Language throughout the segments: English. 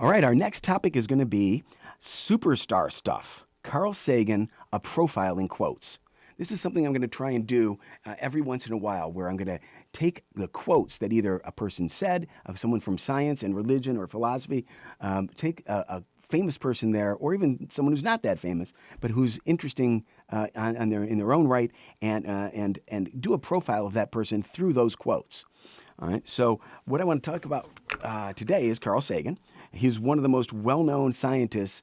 All right, our next topic is going to be superstar stuff. Carl Sagan, a profile in quotes. This is something I'm going to try and do every once in a while, where I'm going to take the quotes that either a person said, of someone from science and religion or philosophy, take a famous person there, or even someone who's not that famous, but who's interesting in their own right, and do a profile of that person through those quotes. All right. So what I want to talk about today is Carl Sagan. He's one of the most well-known scientists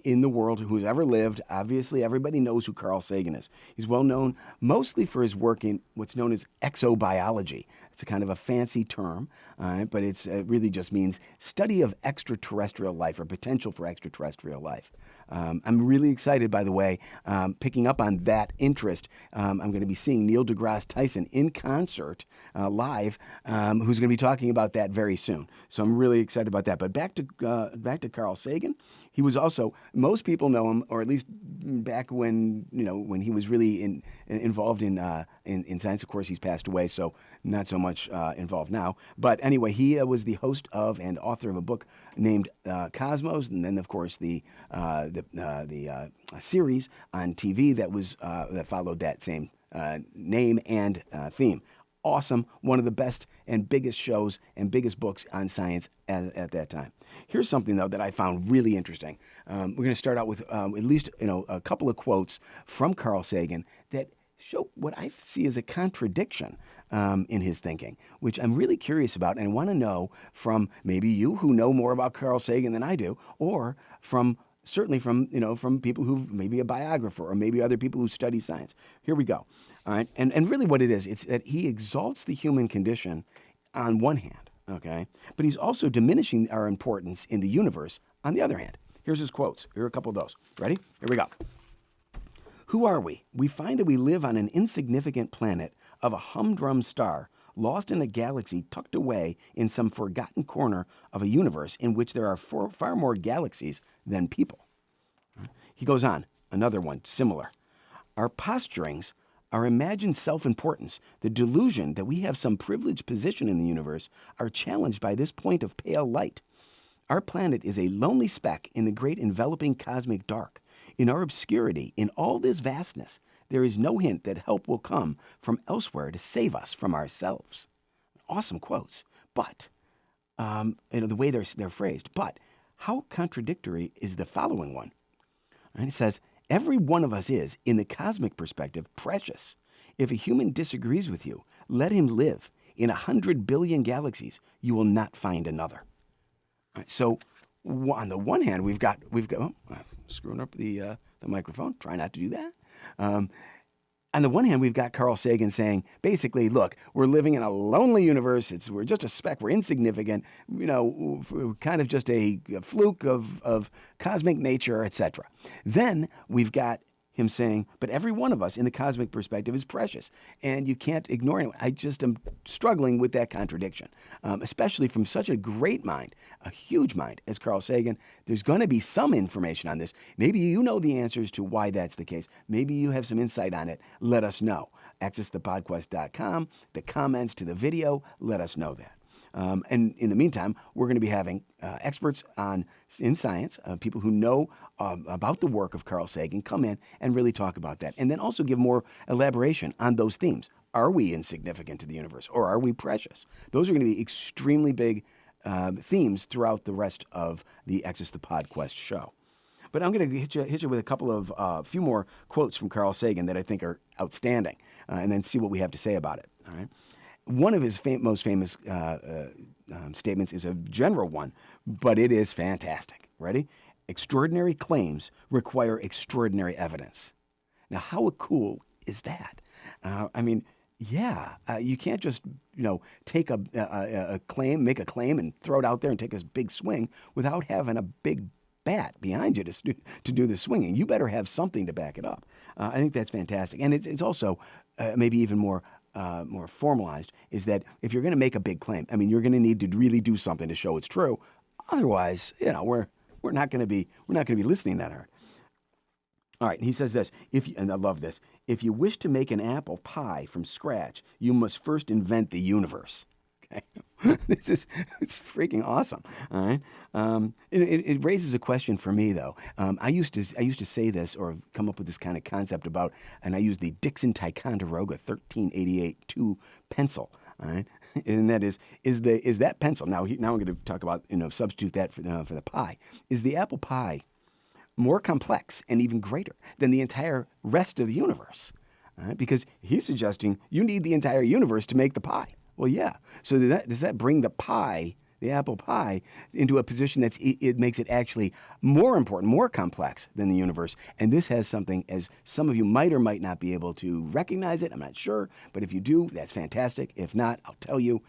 in the world who's ever lived. Obviously, everybody knows who Carl Sagan is. He's well known mostly for his work in what's known as exobiology. It's a kind of a fancy term, but it really just means study of extraterrestrial life or potential for extraterrestrial life. I'm really excited, by the way, picking up on that interest. I'm going to be seeing Neil deGrasse Tyson in concert live, who's going to be talking about that very soon. So I'm really excited about that. But back to Carl Sagan. He was also, most people know him, or at least back when when he was really involved in science. Of course, he's passed away, so not so much involved now. But anyway, he was the host of and author of a book named Cosmos, and then of course the series on TV that followed that same name and theme. Awesome, one of the best and biggest shows and biggest books on science at that time. Here's something though that I found really interesting. We're going to start out with at least a couple of quotes from Carl Sagan that show what I see as a contradiction in his thinking, which I'm really curious about, and I want to know from maybe you who know more about Carl Sagan than I do, or certainly from people who maybe a biographer or maybe other people who study science. Here we go. All right. And really what it is, it's that he exalts the human condition on one hand, okay? But he's also diminishing our importance in the universe on the other hand. Here's his quotes. Here are a couple of those. Ready? Here we go. Who are we? We find that we live on an insignificant planet of a humdrum star, lost in a galaxy tucked away in some forgotten corner of a universe in which there are far more galaxies than people. He goes on, another one similar. Our posturings, our imagined self-importance, the delusion that we have some privileged position in the universe are challenged by this point of pale light. Our planet is a lonely speck in the great enveloping cosmic dark. In our obscurity, in all this vastness, there is no hint that help will come from elsewhere to save us from ourselves. Awesome quotes. But, the way they're phrased. But how contradictory is the following one? And it says, every one of us is, in the cosmic perspective, precious. If a human disagrees with you, let him live. In 100 billion galaxies, you will not find another. All right, so on the one hand, we've got screwing up the microphone. Try not to do that. On the one hand, we've got Carl Sagan saying, basically, look, we're living in a lonely universe. We're just a speck. We're insignificant. Kind of just a fluke of cosmic nature, etc. Then we've got him saying, but every one of us in the cosmic perspective is precious, and you can't ignore it. I just am struggling with that contradiction, especially from such a great mind, a huge mind as Carl Sagan. There's going to be some information on this. Maybe you know the answers to why that's the case. Maybe you have some insight on it. Let us know. ExusThePodquest.com, the comments to the video, let us know that. And in the meantime, we're going to be having experts in science, people who know about the work of Carl Sagan, come in and really talk about that. And then also give more elaboration on those themes. Are we insignificant to the universe, or are we precious? Those are going to be extremely big themes throughout the rest of the Exus the Podquest show. But I'm going to hit you with a couple of few more quotes from Carl Sagan that I think are outstanding, and then see what we have to say about it. All right. One of his most famous statements is a general one, but it is fantastic. Ready? Extraordinary claims require extraordinary evidence. Now, how cool is that? You can't just take a claim, make a claim, and throw it out there and take a big swing without having a big bat behind you to do the swinging. You better have something to back it up. I think that's fantastic, and it's also maybe even more formalized, is that if you're going to make a big claim, you're going to need to really do something to show it's true. Otherwise, we're not going to be listening that hard. All right, he says this, and I love this, if you wish to make an apple pie from scratch, you must first invent the universe. Okay. It's freaking awesome. All right. It raises a question for me though. I used to say this or come up with this kind of concept about, and I use the Dixon Ticonderoga 1388 2 pencil. All right. And that is that pencil now I'm going to talk about substitute that for the pie. Is the apple pie more complex and even greater than the entire rest of the universe? All right? Because he's suggesting you need the entire universe to make the pie. Well, yeah. So does that bring the pie, the apple pie, into a position it makes it actually more important, more complex than the universe? And this has something, as some of you might or might not be able to recognize it. I'm not sure, but if you do, that's fantastic. If not, I'll tell you.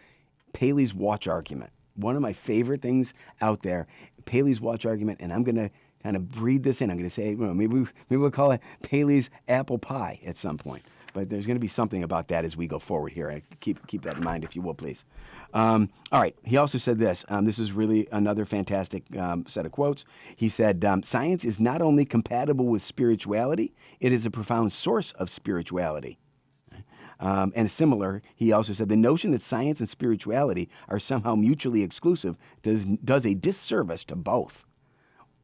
Paley's watch argument. One of my favorite things out there, Paley's watch argument, and I'm going to kind of breed this in. I'm going to say, maybe we'll call it Paley's apple pie at some point. But there's going to be something about that as we go forward here. Keep that in mind, if you will, please. All right. He also said this. This is really another fantastic set of quotes. He said, science is not only compatible with spirituality, it is a profound source of spirituality. And similar, he also said, the notion that science and spirituality are somehow mutually exclusive does a disservice to both.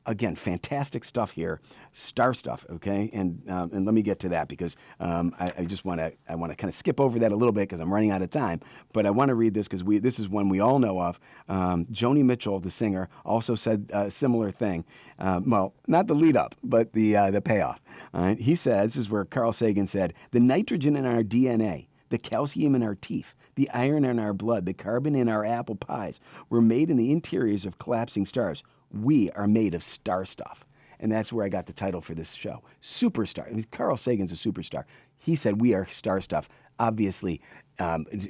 Again, fantastic stuff here, star stuff. Okay, and let me get to that because I just want to kind of skip over that a little bit because I'm running out of time. But I want to read this because this is one we all know of. Joni Mitchell, the singer, also said a similar thing. Well, not the lead up, but the payoff. All right? He said, this is where Carl Sagan said, the nitrogen in our DNA, the calcium in our teeth, the iron in our blood, the carbon in our apple pies were made in the interiors of collapsing stars. We are made of star stuff. And that's where I got the title for this show. Superstar. I mean, Carl Sagan's a superstar. He said we are star stuff, obviously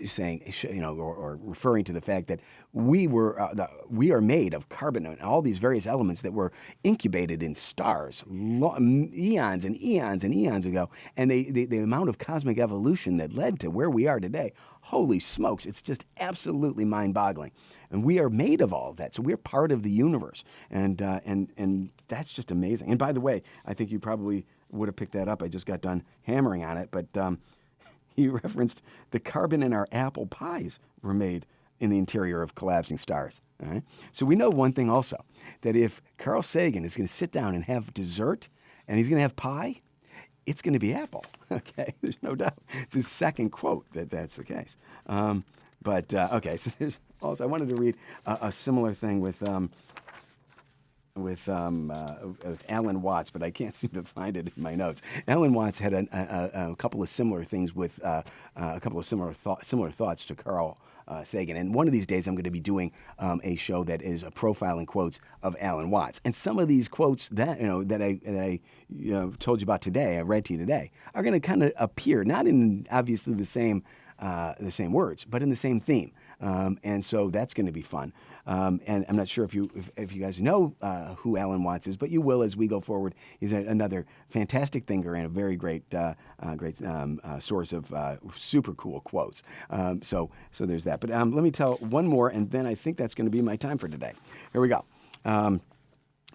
saying, or referring to the fact that we are made of carbon and all these various elements that were incubated in stars eons and eons and eons ago. And the amount of cosmic evolution that led to where we are today, holy smokes, it's just absolutely mind-boggling. And we are made of all of that. So we're part of the universe. And that's just amazing. And by the way, I think you probably would have picked that up. I just got done hammering on it. But he referenced the carbon in our apple pies were made in the interior of collapsing stars. All right? So we know one thing also, that if Carl Sagan is going to sit down and have dessert and he's going to have pie, it's going to be apple. Okay, there's no doubt. It's his second quote that's the case. Okay, so there's also, I wanted to read a similar thing with Alan Watts, but I can't seem to find it in my notes. Alan Watts had a couple of similar things with a couple of similar thoughts to Carl Sagan. And one of these days, I'm going to be doing a show that is a profiling quotes of Alan Watts. And some of these quotes that I told you about today, I read to you today, are going to kind of appear not in obviously the same words, but in the same theme. And so that's going to be fun. And I'm not sure if you guys know who Alan Watts is, but you will as we go forward. He's another fantastic thinker and a very great source of super cool quotes. So there's that. But let me tell one more, and then I think that's going to be my time for today. Here we go.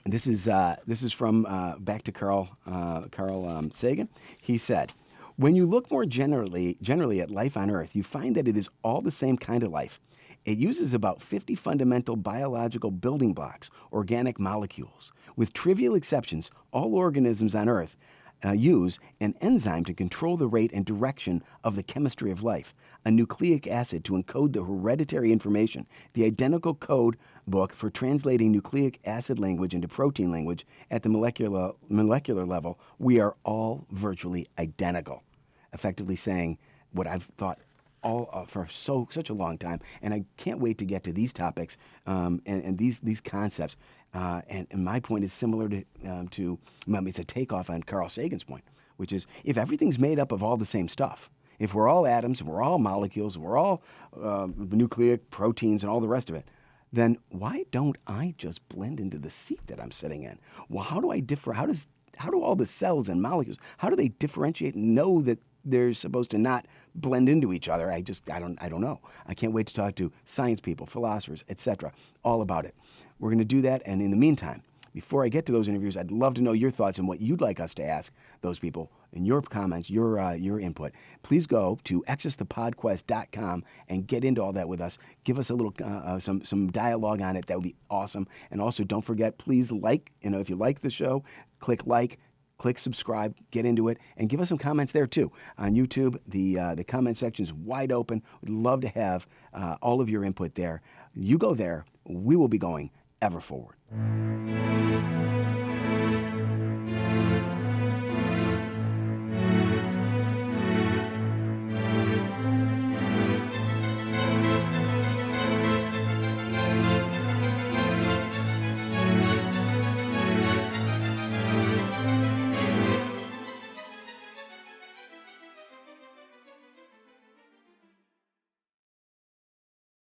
This is from back to Carl Sagan. He said, when you look more generally at life on Earth, you find that it is all the same kind of life. It uses about 50 fundamental biological building blocks, organic molecules. With trivial exceptions, all organisms on Earth use an enzyme to control the rate and direction of the chemistry of life, a nucleic acid to encode the hereditary information, the identical code book for translating nucleic acid language into protein language at the molecular level. We are all virtually identical, effectively saying what I've thought all for such a long time, and I can't wait to get to these topics and these concepts. And my point is similar to it's a takeoff on Carl Sagan's point, which is if everything's made up of all the same stuff, if we're all atoms and we're all molecules and we're all nucleic proteins and all the rest of it, then why don't I just blend into the seat that I'm sitting in? Well, how do I differ? How do all the cells and molecules, how do they differentiate and know that they're supposed to not blend into each other? I don't know. I can't wait to talk to science people, philosophers, etc., all about it. We're going to do that, and in the meantime, before I get to those interviews, I'd love to know your thoughts and what you'd like us to ask those people, and your comments, your input. Please go to exusthepodquest.com and get into all that with us. Give us a little some dialogue on it. That would be awesome. And also, don't forget, please if you like the show, click subscribe, get into it, and give us some comments there too. On YouTube, the comment section is wide open. We'd love to have all of your input there. You go there, we will be going ever forward.